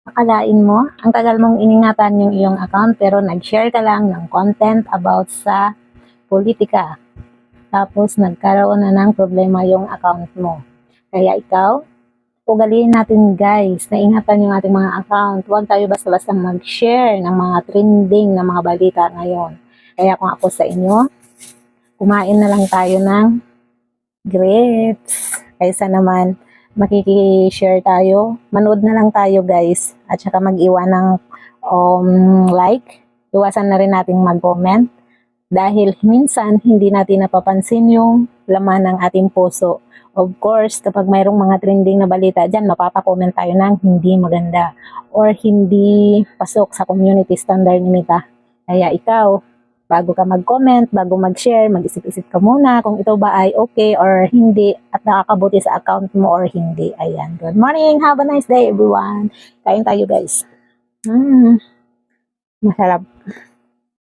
Akalain mo, ang tagal mong iningatan yung iyong account pero nag-share ka lang ng content about sa politika. Tapos nagkaroon na ng problema yung account mo. Kaya ikaw, ugaliin natin guys, na ingatan yung ating mga account. Huwag tayo basta-basta mag-share ng mga trending na mga balita ngayon. Kaya kung ako sa inyo, kumain na lang tayo ng grapes. Kaysa naman makiki-share tayo, manood na lang tayo guys. At saka mag-iwan ng like. Iwasan na rin nating mag-comment. Dahil minsan hindi natin napapansin yung laman ng ating puso. Of course, kapag mayroong mga trending na balita dyan, mapapakomment tayo ng hindi maganda or hindi pasok sa community standard ni Mita. Kaya ikaw, bago ka mag-comment, bago mag-share, mag-isip-isip ka muna kung ito ba ay okay or hindi at nakakabuti sa account mo or hindi. Ayan. Good morning. Have a nice day everyone. Kain tayo guys. Masarap.